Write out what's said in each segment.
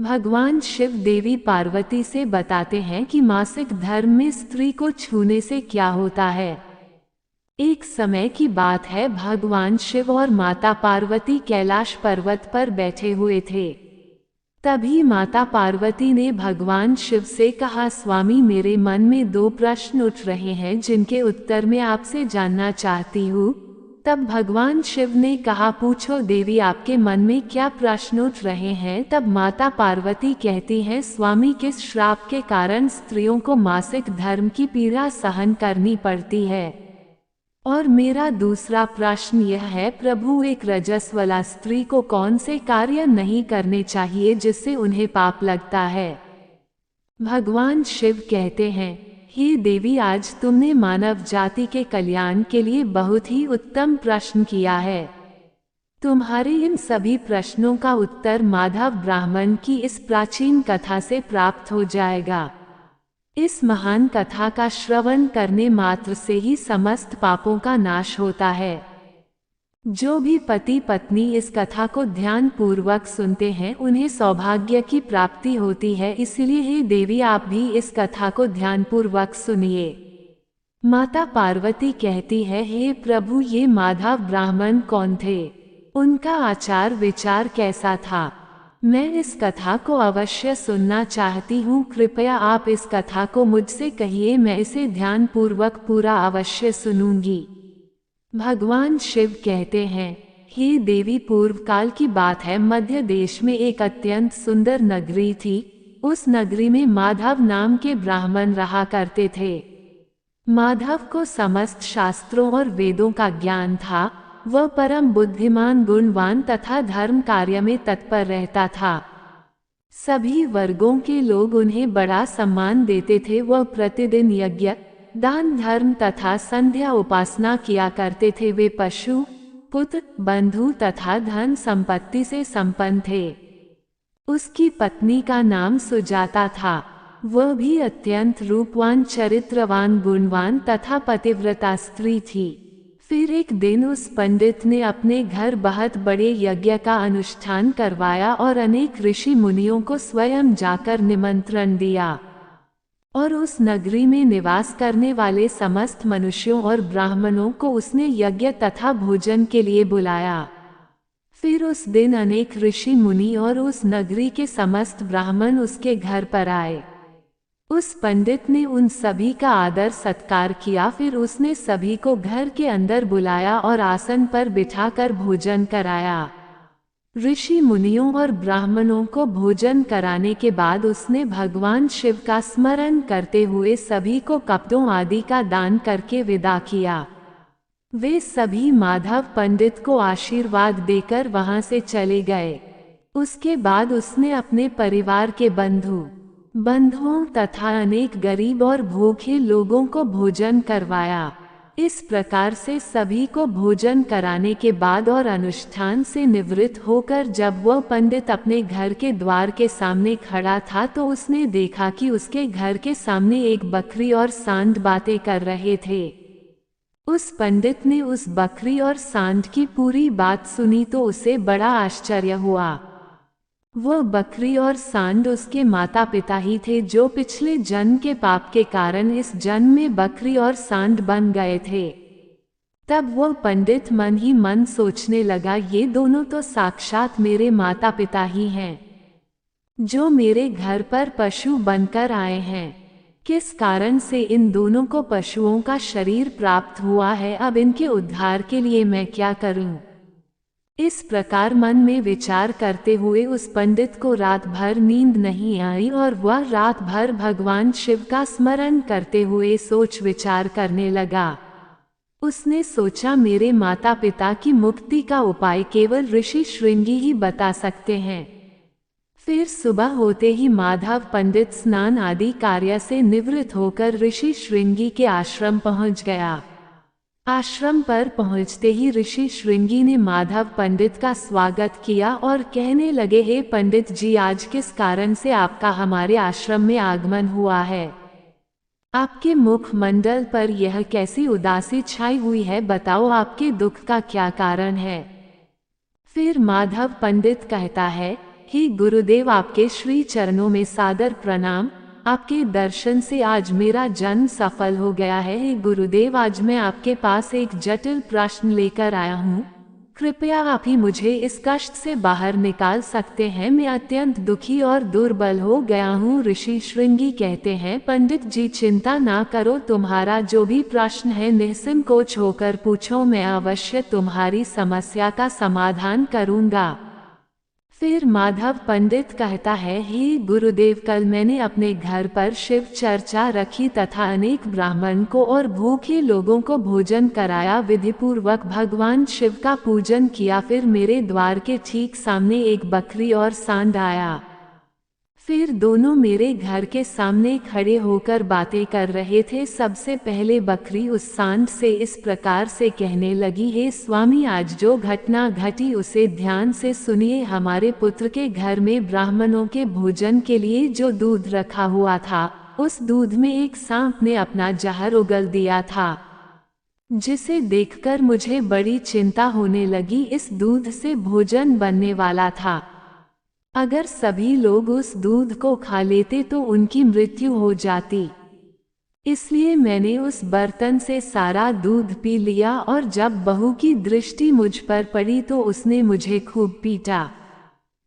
भगवान शिव देवी पार्वती से बताते हैं कि मासिक धर्म में स्त्री को छूने से क्या होता है। एक समय की बात है, भगवान शिव और माता पार्वती कैलाश पर्वत पर बैठे हुए थे। तभी माता पार्वती ने भगवान शिव से कहा, स्वामी मेरे मन में दो प्रश्न उठ रहे हैं जिनके उत्तर मैं आपसे जानना चाहती हूँ। तब भगवान शिव ने कहा, पूछो देवी, आपके मन में क्या प्रश्न उठ रहे हैं। तब माता पार्वती कहती हैं, स्वामी किस श्राप के कारण स्त्रियों को मासिक धर्म की पीड़ा सहन करनी पड़ती है। और मेरा दूसरा प्रश्न यह है, प्रभु एक रजस्वला स्त्री को कौन से कार्य नहीं करने चाहिए जिससे उन्हें पाप लगता है। भगवान शिव कहते हैं, हे देवी, आज तुमने मानव जाति के कल्याण के लिए बहुत ही उत्तम प्रश्न किया है। तुम्हारे इन सभी प्रश्नों का उत्तर माधव ब्राह्मण की इस प्राचीन कथा से प्राप्त हो जाएगा। इस महान कथा का श्रवण करने मात्र से ही समस्त पापों का नाश होता है। जो भी पति पत्नी इस कथा को ध्यान पूर्वक सुनते हैं उन्हें सौभाग्य की प्राप्ति होती है। इसलिए हे देवी, आप भी इस कथा को ध्यान पूर्वक सुनिए। माता पार्वती कहती है, हे प्रभु, ये माधव ब्राह्मण कौन थे, उनका आचार विचार कैसा था, मैं इस कथा को अवश्य सुनना चाहती हूँ। कृपया आप इस कथा को मुझसे कहिए, मैं इसे ध्यान पूर्वक पूरा अवश्य सुनूंगी। भगवान शिव कहते हैं, हे देवी, पूर्व काल की बात है, मध्य देश में एक अत्यंत सुंदर नगरी थी। उस नगरी में माधव नाम के ब्राह्मण रहा करते थे। माधव को समस्त शास्त्रों और वेदों का ज्ञान था। वह परम बुद्धिमान, गुणवान तथा धर्म कार्य में तत्पर रहता था। सभी वर्गों के लोग उन्हें बड़ा सम्मान देते थे। वह प्रतिदिन यज्ञ, दान, धर्म तथा संध्या उपासना किया करते थे। वे पशु, पुत्र, बंधु तथा धन संपत्ति से संपन्न थे। उसकी पत्नी का नाम सुजाता था। वह भी अत्यंत रूपवान, चरित्रवान, गुणवान तथा पतिव्रता स्त्री थी। फिर एक दिन उस पंडित ने अपने घर बहुत बड़े यज्ञ का अनुष्ठान करवाया और अनेक ऋषि मुनियों को स्वयं जाकर निमंत्रण दिया और उस नगरी में निवास करने वाले समस्त मनुष्यों और ब्राह्मणों को उसने यज्ञ तथा भोजन के लिए बुलाया। फिर उस दिन अनेक ऋषि मुनि और उस नगरी के समस्त ब्राह्मण उसके घर पर आए। उस पंडित ने उन सभी का आदर सत्कार किया। फिर उसने सभी को घर के अंदर बुलाया और आसन पर बिठाकर भोजन कराया। ऋषि मुनियों और ब्राह्मणों को भोजन कराने के बाद उसने भगवान शिव का स्मरण करते हुए सभी को कपड़ों आदि का दान करके विदा किया। वे सभी माधव पंडित को आशीर्वाद देकर वहां से चले गए। उसके बाद उसने अपने परिवार के बंधुओं तथा अनेक गरीब और भूखे लोगों को भोजन करवाया। इस प्रकार से सभी को भोजन कराने के बाद और अनुष्ठान से निवृत्त होकर जब वह पंडित अपने घर के द्वार के सामने खड़ा था तो उसने देखा कि उसके घर के सामने एक बकरी और सांड बातें कर रहे थे। उस पंडित ने उस बकरी और सांड की पूरी बात सुनी तो उसे बड़ा आश्चर्य हुआ। वह बकरी और सांड उसके माता पिता ही थे जो पिछले जन्म के पाप के कारण इस जन्म में बकरी और सांड बन गए थे। तब वह पंडित मन ही मन सोचने लगा, ये दोनों तो साक्षात मेरे माता पिता ही हैं, जो मेरे घर पर पशु बनकर आए हैं। किस कारण से इन दोनों को पशुओं का शरीर प्राप्त हुआ है, अब इनके उद्धार के लिए मैं क्या करूं? इस प्रकार मन में विचार करते हुए उस पंडित को रात भर नींद नहीं आई और वह रात भर भगवान शिव का स्मरण करते हुए सोच विचार करने लगा। उसने सोचा, मेरे माता पिता की मुक्ति का उपाय केवल ऋषि श्रृंगी ही बता सकते हैं। फिर सुबह होते ही माधव पंडित स्नान आदि कार्य से निवृत्त होकर ऋषि श्रृंगी के आश्रम पहुंच गया। आश्रम पर पहुंचते ही ऋषि श्रृंगी ने माधव पंडित का स्वागत किया और कहने लगे, हे पंडित जी, आज किस कारण से आपका हमारे आश्रम में आगमन हुआ है? आपके मुखमंडल पर यह कैसी उदासी छाई हुई है? बताओ, आपके दुख का क्या कारण है? फिर माधव पंडित कहता है, हे गुरुदेव, आपके श्री चरणों में सादर प्रणाम। आपके दर्शन से आज मेरा जन्म सफल हो गया है। हे गुरुदेव, आज मैं आपके पास एक जटिल प्रश्न लेकर आया हूँ। कृपया आप ही मुझे इस कष्ट से बाहर निकाल सकते हैं। मैं अत्यंत दुखी और दुर्बल हो गया हूँ। ऋषि श्रृंगी कहते हैं, पंडित जी चिंता ना करो, तुम्हारा जो भी प्रश्न है निसंकोच होकर पूछो, मैं अवश्य तुम्हारी समस्या का समाधान करूँगा। फिर माधव पंडित कहता है, हे गुरुदेव, कल मैंने अपने घर पर शिव चर्चा रखी तथा अनेक ब्राह्मण को और भूखे लोगों को भोजन कराया, विधिपूर्वक भगवान शिव का पूजन किया। फिर मेरे द्वार के ठीक सामने एक बकरी और सांड आया। फिर दोनों मेरे घर के सामने खड़े होकर बातें कर रहे थे। सबसे पहले बकरी उस सांड से इस प्रकार से कहने लगी, हे स्वामी, आज जो घटना घटी उसे ध्यान से सुनिए। हमारे पुत्र के घर में ब्राह्मणों के भोजन के लिए जो दूध रखा हुआ था, उस दूध में एक सांप ने अपना जहर उगल दिया था, जिसे देखकर मुझे बड़ी चिंता होने लगी। इस दूध से भोजन बनने वाला था। अगर सभी लोग उस दूध को खा लेते तो उनकी मृत्यु हो जाती। इसलिए मैंने उस बर्तन से सारा दूध पी लिया और जब बहू की दृष्टि मुझ पर पड़ी तो उसने मुझे खूब पीटा,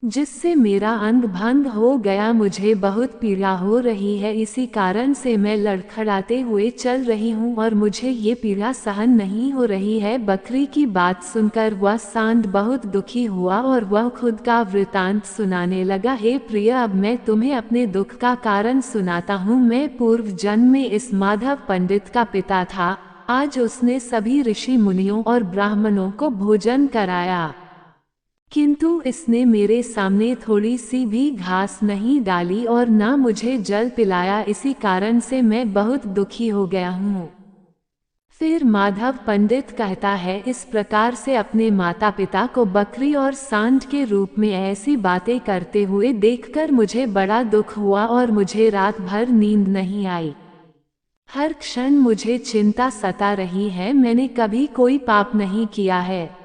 जिससे मेरा अंग भंग हो गया। मुझे बहुत पीड़ा हो रही है, इसी कारण से मैं लड़खड़ाते हुए चल रही हूँ और मुझे ये पीड़ा सहन नहीं हो रही है। बकरी की बात सुनकर वह सांड बहुत दुखी हुआ और वह खुद का वृतांत सुनाने लगा। हे प्रिय, अब मैं तुम्हें अपने दुख का कारण सुनाता हूँ। मैं पूर्व जन्म में इस माधव पंडित का पिता था। आज उसने सभी ऋषि मुनियों और ब्राह्मणों को भोजन कराया, किंतु इसने मेरे सामने थोड़ी सी भी घास नहीं डाली और न मुझे जल पिलाया। इसी कारण से मैं बहुत दुखी हो गया हूँ। फिर माधव पंडित कहता है, इस प्रकार से अपने माता पिता को बकरी और सांड के रूप में ऐसी बातें करते हुए देखकर मुझे बड़ा दुख हुआ और मुझे रात भर नींद नहीं आई। हर क्षण मुझे चिंता सता रही है। मैंने कभी कोई पाप नहीं किया है,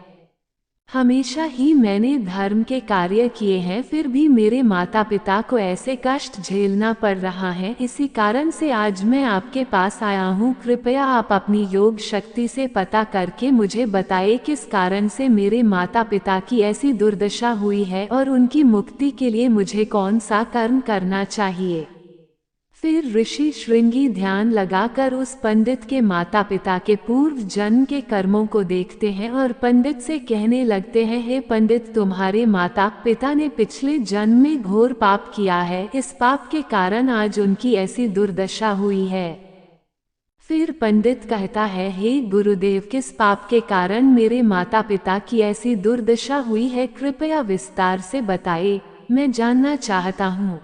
हमेशा ही मैंने धर्म के कार्य किए हैं, फिर भी मेरे माता पिता को ऐसे कष्ट झेलना पड़ रहा है। इसी कारण से आज मैं आपके पास आया हूँ। कृपया आप अपनी योग शक्ति से पता करके मुझे बताइए किस कारण से मेरे माता पिता की ऐसी दुर्दशा हुई है और उनकी मुक्ति के लिए मुझे कौन सा कर्म करना चाहिए। फिर ऋषि श्रृंगी ध्यान लगाकर उस पंडित के माता पिता के पूर्व जन्म के कर्मों को देखते हैं और पंडित से कहने लगते हैं, हे पंडित, तुम्हारे माता पिता ने पिछले जन्म में घोर पाप किया है। इस पाप के कारण आज उनकी ऐसी दुर्दशा हुई है। फिर पंडित कहता है, हे गुरुदेव, किस पाप के कारण मेरे माता पिता की ऐसी दुर्दशा हुई है, कृपया विस्तार से बताइए, मैं जानना चाहता हूँ।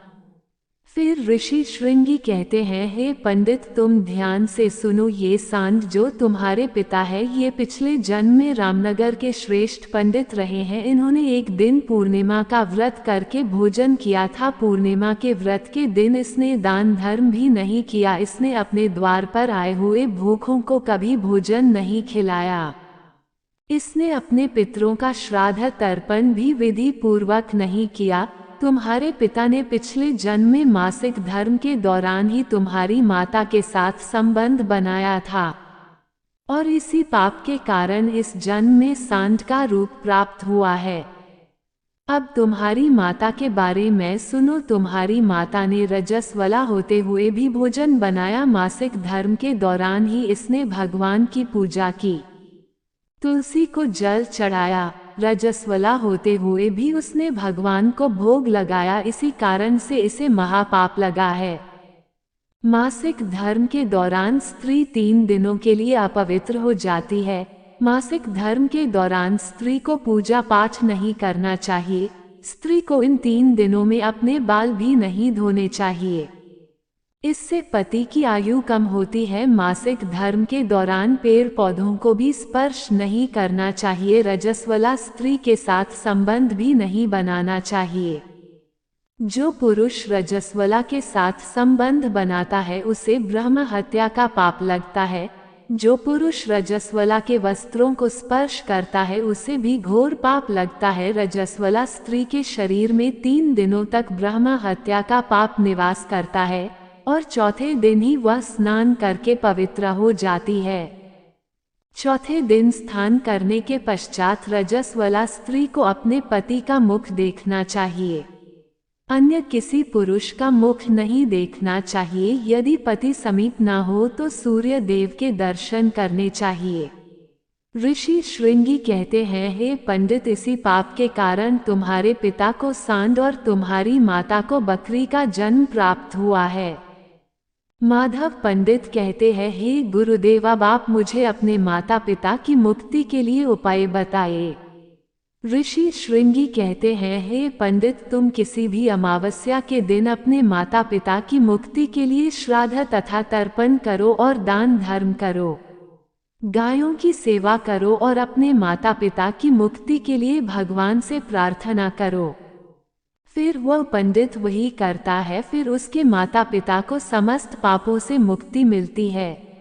फिर ऋषि श्रृंगी कहते हैं, हे पंडित, तुम ध्यान से सुनो। ये सांड जो तुम्हारे पिता है, ये पिछले जन्म में रामनगर के श्रेष्ठ पंडित रहे हैं। इन्होंने एक दिन पूर्णिमा का व्रत करके भोजन किया था। पूर्णिमा के व्रत के दिन इसने दान धर्म भी नहीं किया। इसने अपने द्वार पर आए हुए भूखों को कभी भोजन नहीं खिलाया। इसने अपने पितरों का श्राद्ध तर्पण भी विधि पूर्वक नहीं किया। तुम्हारे पिता ने पिछले जन्म में मासिक धर्म के दौरान ही तुम्हारी माता के साथ संबंध बनाया था और इसी पाप के कारण इस जन्म में सांड का रूप प्राप्त हुआ है। अब तुम्हारी माता के बारे में सुनो। तुम्हारी माता ने रजस्वला होते हुए भी भोजन बनाया। मासिक धर्म के दौरान ही इसने भगवान की पूजा की, तुलसी को जल चढ़ाया। रजस्वला होते हुए भी उसने भगवान को भोग लगाया। इसी कारण से इसे महापाप लगा है। मासिक धर्म के दौरान स्त्री 3 दिनों के लिए अपवित्र हो जाती है। मासिक धर्म के दौरान स्त्री को पूजा पाठ नहीं करना चाहिए। स्त्री को इन 3 दिनों में अपने बाल भी नहीं धोने चाहिए। इससे पति की आयु कम होती है। मासिक धर्म के दौरान पेड़ पौधों को भी स्पर्श नहीं करना चाहिए। रजस्वला स्त्री के साथ संबंध भी नहीं बनाना चाहिए। जो पुरुष रजस्वला के साथ संबंध बनाता है उसे ब्रह्म हत्या का पाप लगता है। जो पुरुष रजस्वला के वस्त्रों को स्पर्श करता है उसे भी घोर पाप लगता है। रजस्वला स्त्री के शरीर में 3 दिनों तक ब्रह्म हत्या का पाप निवास करता है और चौथे दिन ही वह स्नान करके पवित्र हो जाती है। चौथे दिन स्नान करने के पश्चात रजस्वला स्त्री को अपने पति का मुख देखना चाहिए, अन्य किसी पुरुष का मुख नहीं देखना चाहिए। यदि पति समीप न हो तो सूर्य देव के दर्शन करने चाहिए। ऋषि श्रृंगी कहते हैं, हे पंडित, इसी पाप के कारण तुम्हारे पिता को सांड और तुम्हारी माता को बकरी का जन्म प्राप्त हुआ है। माधव पंडित कहते हैं, हे गुरुदेव, अब आप मुझे अपने माता पिता की मुक्ति के लिए उपाय बताइए। ऋषि श्रृंगी कहते हैं, हे पंडित, तुम किसी भी अमावस्या के दिन अपने माता पिता की मुक्ति के लिए श्राद्ध तथा तर्पण करो और दान धर्म करो, गायों की सेवा करो और अपने माता पिता की मुक्ति के लिए भगवान से प्रार्थना करो। फिर वह पंडित वही करता है, फिर उसके माता पिता को समस्त पापों से मुक्ति मिलती है।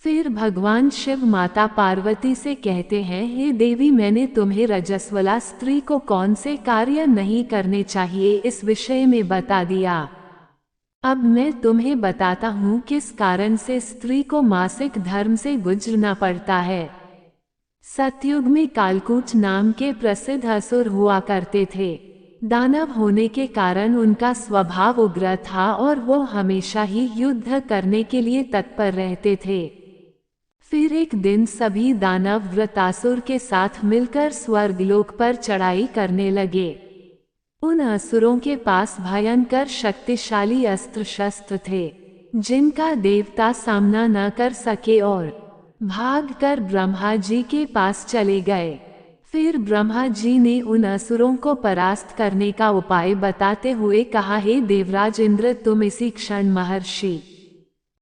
फिर भगवान शिव माता पार्वती से कहते हैं, हे देवी, मैंने तुम्हें रजस्वला स्त्री को कौन से कार्य नहीं करने चाहिए इस विषय में बता दिया। अब मैं तुम्हें बताता हूँ किस कारण से स्त्री को मासिक धर्म से गुजरना पड़ता है। सतयुग में कालकूट नाम के प्रसिद्ध असुर हुआ करते थे। दानव होने के कारण उनका स्वभाव उग्र था और वो हमेशा ही युद्ध करने के लिए तत्पर रहते थे। फिर एक दिन सभी दानव वृतासुर के साथ मिलकर स्वर्गलोक पर चढ़ाई करने लगे। उन असुरों के पास भयंकर शक्तिशाली अस्त्र शस्त्र थे जिनका देवता सामना न कर सके और भागकर ब्रह्मा जी के पास चले गए। फिर ब्रह्मा जी ने उन असुरों को परास्त करने का उपाय बताते हुए कहा, हे देवराज इंद्र, तुम इसी क्षण महर्षि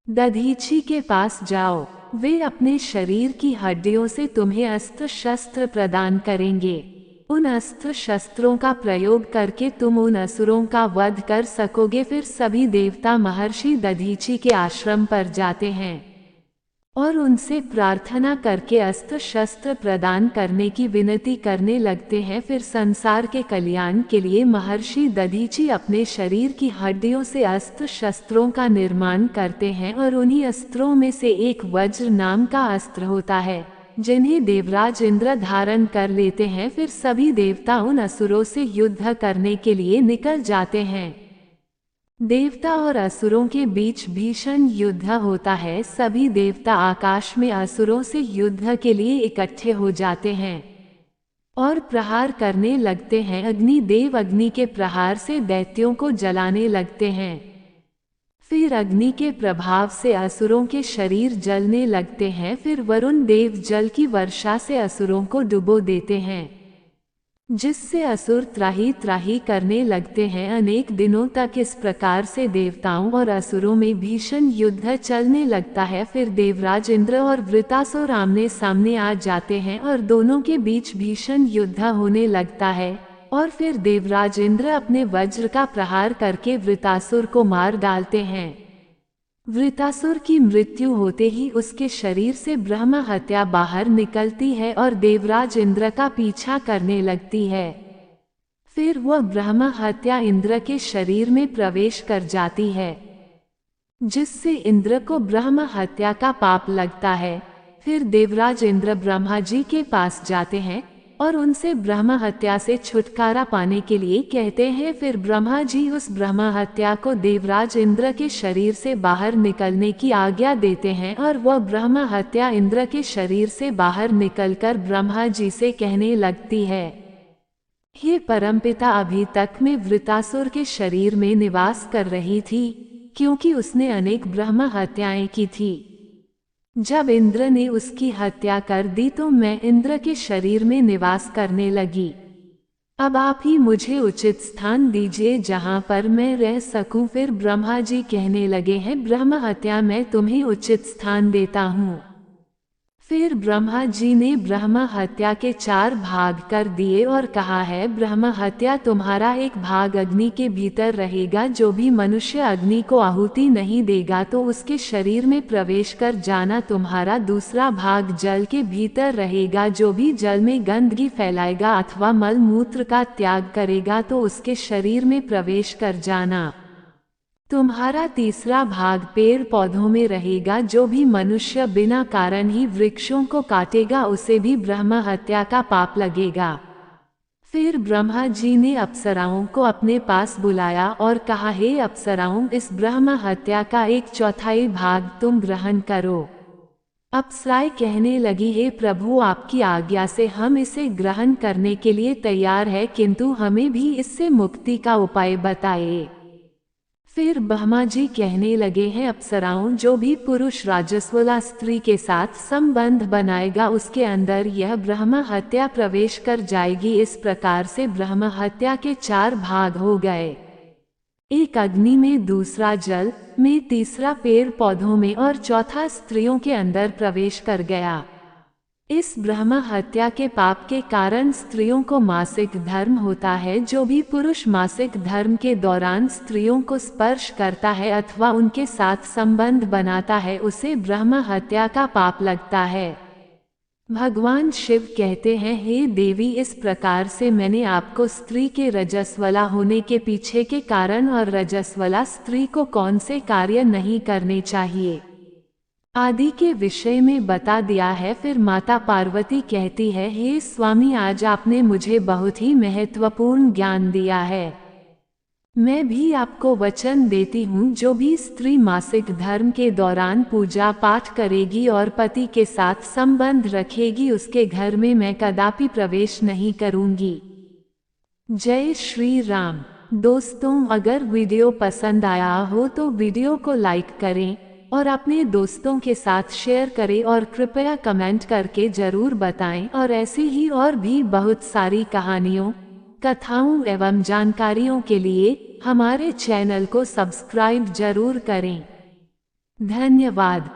दधीची के पास जाओ, वे अपने शरीर की हड्डियों से तुम्हें अस्त्र शस्त्र प्रदान करेंगे। उन अस्त्र शस्त्रों का प्रयोग करके तुम उन असुरों का वध कर सकोगे। फिर सभी देवता महर्षि दधीची के आश्रम पर जाते हैं और उनसे प्रार्थना करके अस्त्र शस्त्र प्रदान करने की विनती करने लगते हैं। फिर संसार के कल्याण के लिए महर्षि दधीची अपने शरीर की हड्डियों से अस्त्र शस्त्रों का निर्माण करते हैं और उन्हीं अस्त्रों में से एक वज्र नाम का अस्त्र होता है जिन्हें देवराज इंद्र धारण कर लेते हैं। फिर सभी देवता उन असुरों से युद्ध करने के लिए निकल जाते हैं। देवता और असुरों के बीच भीषण युद्ध होता है। सभी देवता आकाश में असुरों से युद्ध के लिए इकट्ठे हो जाते हैं और प्रहार करने लगते हैं। अग्निदेव अग्नि के प्रहार से दैत्यों को जलाने लगते हैं। फिर अग्नि के प्रभाव से असुरों के शरीर जलने लगते हैं। फिर वरुण देव जल की वर्षा से असुरों को डुबो देते हैं, जिससे असुर त्राही त्राही करने लगते हैं। अनेक दिनों तक इस प्रकार से देवताओं और असुरों में भीषण युद्ध चलने लगता है। फिर देवराज इंद्र और वृतासुर आमने सामने आ जाते हैं और दोनों के बीच भीषण युद्ध होने लगता है और फिर देवराज इंद्र अपने वज्र का प्रहार करके वृतासुर को मार डालते हैं। वृतासुर की मृत्यु होते ही उसके शरीर से ब्रह्म हत्या बाहर निकलती है और देवराज इंद्र का पीछा करने लगती है। फिर वह ब्रह्म हत्या इंद्र के शरीर में प्रवेश कर जाती है, जिससे इंद्र को ब्रह्म हत्या का पाप लगता है। फिर देवराज इंद्र ब्रह्मा जी के पास जाते हैं और उनसे ब्रह्म हत्या से छुटकारा पाने के लिए कहते हैं। फिर ब्रह्मा जी उस ब्रह्म हत्या को देवराज इंद्र के शरीर से बाहर निकलने की आज्ञा देते हैं और वह ब्रह्म हत्या इंद्र के शरीर से बाहर निकलकर ब्रह्मा जी से कहने लगती है, हे परमपिता, अभी तक मैं वृतासुर के शरीर में निवास कर रही थी क्योंकि उसने अनेक ब्रह्म हत्याएं की थी। जब इंद्र ने उसकी हत्या कर दी तो मैं इंद्र के शरीर में निवास करने लगी। अब आप ही मुझे उचित स्थान दीजिए जहां पर मैं रह सकूं। फिर ब्रह्मा जी कहने लगे हैं, ब्रह्म हत्या मैं तुम्हें उचित स्थान देता हूं। फिर ब्रह्मा जी ने ब्रह्म हत्या के 4 भाग कर दिए और कहा है, ब्रह्म हत्या तुम्हारा एक भाग अग्नि के भीतर रहेगा। जो भी मनुष्य अग्नि को आहुति नहीं देगा तो उसके शरीर में प्रवेश कर जाना। तुम्हारा दूसरा भाग जल के भीतर रहेगा। जो भी जल में गंदगी फैलाएगा अथवा मल मूत्र का त्याग करेगा तो उसके शरीर में प्रवेश कर जाना। तुम्हारा तीसरा भाग पेड़ पौधों में रहेगा। जो भी मनुष्य बिना कारण ही वृक्षों को काटेगा उसे भी ब्रह्म हत्या का पाप लगेगा। फिर ब्रह्मा जी ने अप्सराओं को अपने पास बुलाया और कहा, हे अप्सराओं, इस ब्रह्म हत्या का 1/4 भाग तुम ग्रहण करो। अप्सराएं कहने लगी, हे प्रभु, आपकी आज्ञा से हम इसे ग्रहण करने के लिए तैयार है, किंतु हमें भी इससे मुक्ति का उपाय बताइए। फिर ब्रह्मा जी कहने लगे हैं, अप्सराओं, जो भी पुरुष राजस्वला स्त्री के साथ संबंध बनाएगा उसके अंदर यह ब्रह्म हत्या प्रवेश कर जाएगी। इस प्रकार से ब्रह्म हत्या के 4 भाग हो गए, एक अग्नि में, दूसरा जल में, तीसरा पेड़ पौधों में और चौथा स्त्रियों के अंदर प्रवेश कर गया। इस ब्रह्म हत्या के पाप के कारण स्त्रियों को मासिक धर्म होता है। जो भी पुरुष मासिक धर्म के दौरान स्त्रियों को स्पर्श करता है अथवा उनके साथ संबंध बनाता है उसे ब्रह्म हत्या का पाप लगता है। भगवान शिव कहते हैं, हे देवी, इस प्रकार से मैंने आपको स्त्री के रजस्वला होने के पीछे के कारण और रजस्वला स्त्री को कौन से कार्य नहीं करने चाहिए आदि के विषय में बता दिया है। फिर माता पार्वती कहती है, हे स्वामी, आज आपने मुझे बहुत ही महत्वपूर्ण ज्ञान दिया है। मैं भी आपको वचन देती हूँ, जो भी स्त्री मासिक धर्म के दौरान पूजा पाठ करेगी और पति के साथ संबंध रखेगी उसके घर में मैं कदापि प्रवेश नहीं करूँगी। जय श्री राम। दोस्तों, अगर वीडियो पसंद आया हो तो वीडियो को लाइक करें और अपने दोस्तों के साथ शेयर करें और कृपया कमेंट करके जरूर बताएं। और ऐसी ही और भी बहुत सारी कहानियों, कथाओं एवं जानकारियों के लिए हमारे चैनल को सब्सक्राइब जरूर करें। धन्यवाद।